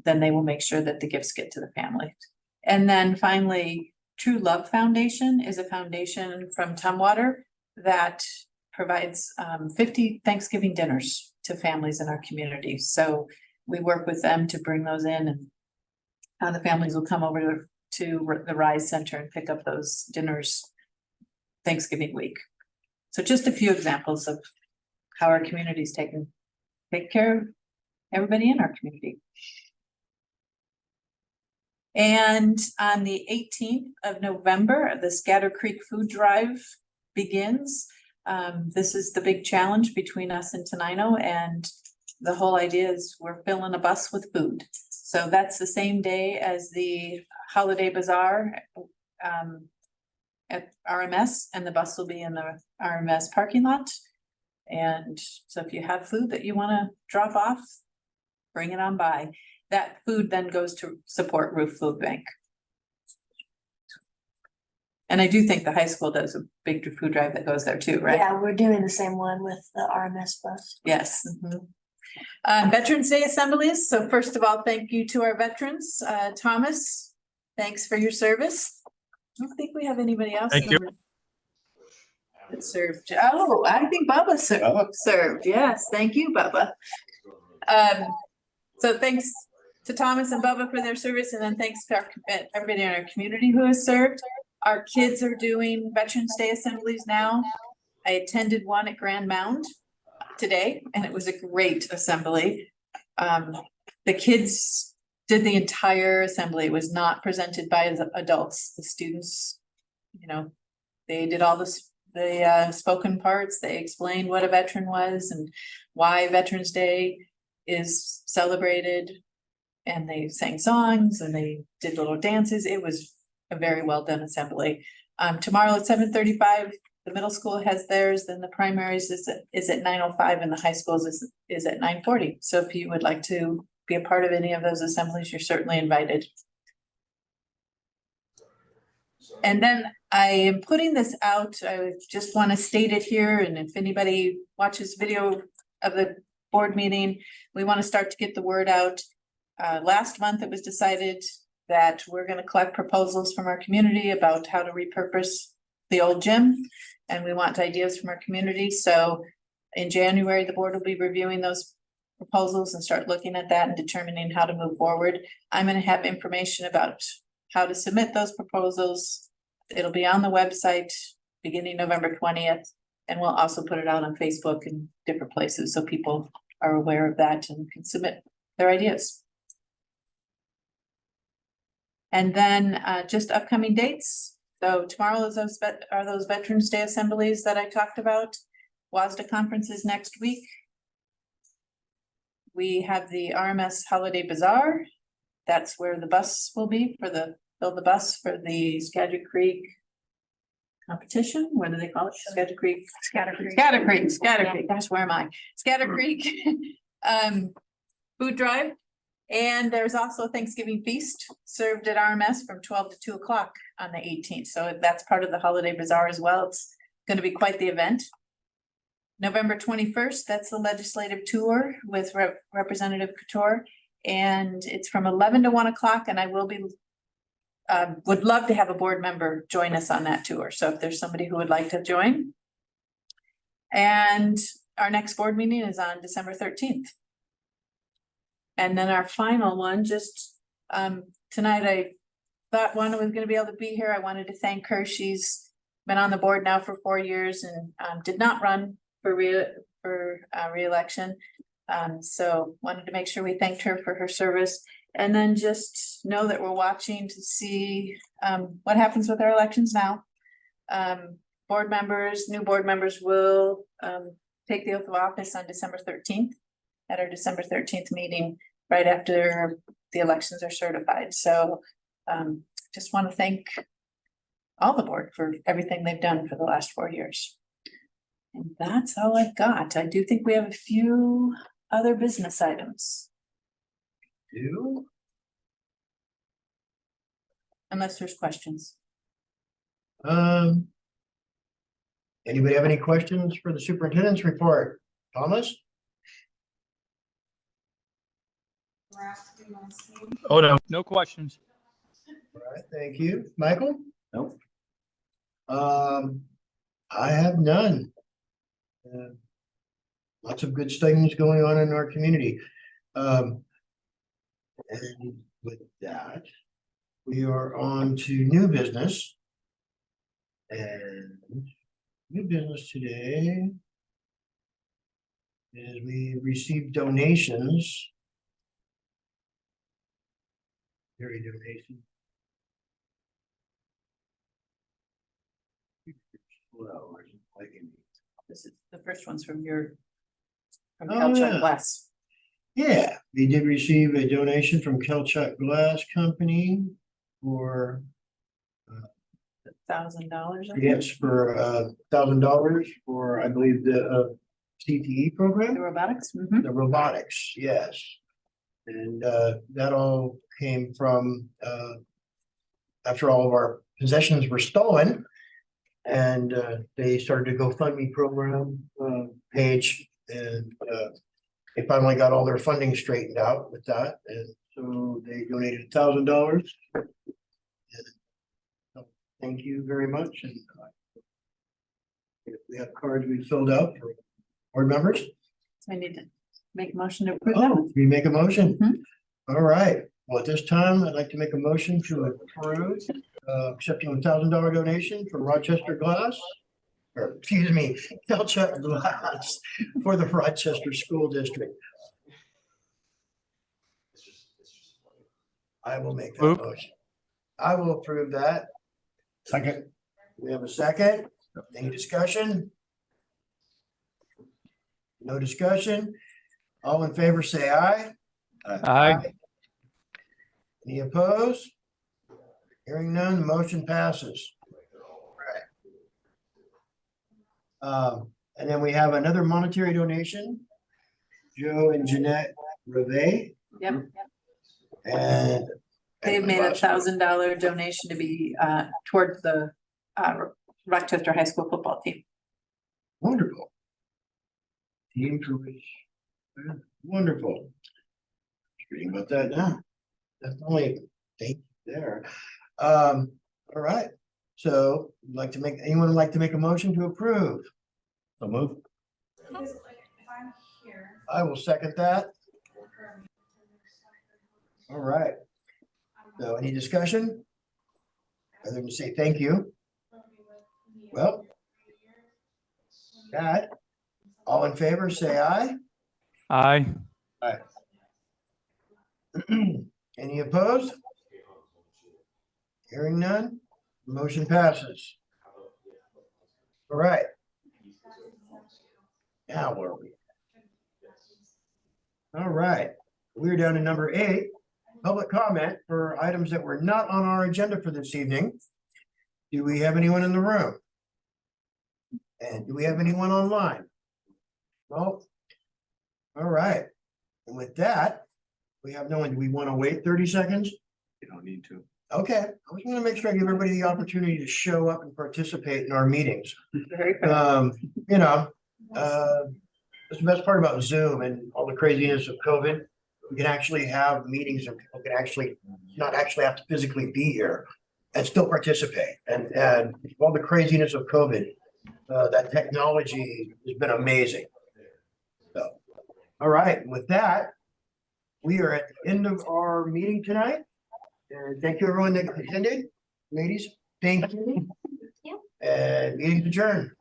then they will make sure that the gifts get to the family. And then finally, True Love Foundation is a foundation from Tumwater that provides 50 Thanksgiving dinners to families in our community. So we work with them to bring those in, and the families will come over to the Rise Center and pick up those dinners Thanksgiving week. So just a few examples of how our communities take care of everybody in our community. And on the 18th of November, the Scatter Creek Food Drive begins. This is the big challenge between us and Tenino, and the whole idea is we're filling a bus with food. So that's the same day as the Holiday Bazaar at RMS, and the bus will be in the RMS parking lot. And so if you have food that you want to drop off, bring it on by. That food then goes to support Roof Food Bank. And I do think the high school does a big food drive that goes there too, right? Yeah, we're doing the same one with the RMS bus. Yes. Veterans Day assemblies. So first of all, thank you to our veterans. Thomas, thanks for your service. I don't think we have anybody else. Thank you. That served. Oh, I think Bubba served. Yes, thank you, Bubba. So thanks to Thomas and Bubba for their service, and then thanks to everybody in our community who has served. Our kids are doing Veterans Day assemblies now. I attended one at Grand Mound today, and it was a great assembly. The kids did the entire assembly. It was not presented by adults. The students, you know, they did all the spoken parts. They explained what a veteran was and why Veterans Day is celebrated, and they sang songs and they did little dances. It was a very well done assembly. Tomorrow at 7:35, the middle school has theirs, then the primaries is at 9:05, and the high schools is at 9:40. So if you would like to be a part of any of those assemblies, you're certainly invited. And then I am putting this out. I just want to state it here, and if anybody watches video of the board meeting, we want to start to get the word out. Last month, it was decided that we're going to collect proposals from our community about how to repurpose the old gym, and we want ideas from our community. So in January, the board will be reviewing those proposals and start looking at that and determining how to move forward. I'm going to have information about how to submit those proposals. It'll be on the website beginning November 20th, and we'll also put it out on Facebook and different places so people are aware of that and can submit their ideas. And then just upcoming dates. So tomorrow is are those Veterans Day assemblies that I talked about. WASDA conference is next week. We have the RMS Holiday Bazaar. That's where the bus will be for build the bus for the Scatter Creek competition. What do they call it? Scatter Creek. Gosh, where am I? Scatter Creek food drive. And there's also a Thanksgiving feast served at RMS from 12 to 2 o'clock on the 18th. So that's part of the Holiday Bazaar as well. It's going to be quite the event. November 21st, that's the legislative tour with Representative Couture. And it's from 11 to 1 o'clock, and I will be would love to have a board member join us on that tour. So if there's somebody who would like to join. And our next board meeting is on December 13th. And then our final one, just tonight, I thought one was going to be able to be here. I wanted to thank her. She's been on the board now for 4 years and did not run for re-election. So wanted to make sure we thanked her for her service. And then just know that we're watching to see what happens with our elections now. Board members, new board members will take the oath of office on December 13th at our December 13th meeting, right after the elections are certified. So just want to thank all the board for everything they've done for the last 4 years. And that's all I've got. I do think we have a few other business items, unless there's questions. Anybody have any questions for the superintendent's report? Thomas? Oh, no. No questions. All right, thank you. Michael? Nope. I have none. Lots of good things going on in our community. And with that, we are on to new business. And new business today is we received donations. Very donation. Well, This is the first one's from Oh, Calchuck yeah. Glass. Yeah, we did receive a donation from Calchuck Glass Company for $1,000. yes, for $1,000 for, I believe, the CTE program. The robotics. Mhm. The robotics, yes. And that all came from after all of our possessions were stolen. And they started a GoFundMe program page, and they finally got all their funding straightened out with that. And so they donated $1,000. Thank you very much. And we have cards we filled out for board members. So I need to make a motion to approve that. Oh, we make a motion? Mhm. All right. Well, at this time, I'd like to make a motion to approve accepting $1,000 donation from Rochester Glass. Or, excuse me, Calchuck Glass for the Rochester School District. I will make that Move. motion. I will approve that. Second. We have a second. Any discussion? No discussion. All in favor, say aye. Aye. Any opposed? Hearing none, the motion passes. And then we have another monetary donation. Joe and Jeanette Reve. Yep. And They've made $1,000 donation to be towards the Rochester High School football team. Wonderful. Team for which, wonderful. Reading about that now. Definitely thank you there. All right. So anyone would like to make a motion to approve? So move. I will second that. All right. So any discussion? Other than to say thank you. Well. That, all in favor, say aye. Aye. Any opposed? Hearing none, motion passes. All right. Now where are we? All right, we're down to number 8, public comment for items that were not on our agenda for this evening. Do we have anyone in the room? And do we have anyone online? No. All right, and with that, we have no one. Do we want to wait 30 seconds? You don't need to. Okay, I just want to make sure I give everybody the opportunity to show up and participate in our meetings. Very good. You know, that's the best part about Zoom and all the craziness of COVID. we can actually have meetings and people can actually not actually have to physically be here and still participate. And all the craziness of COVID, that technology has been amazing. So, all right, with that, we are at the end of our meeting tonight. And thank you everyone that attended. Ladies, thank you. you. And meeting's adjourned.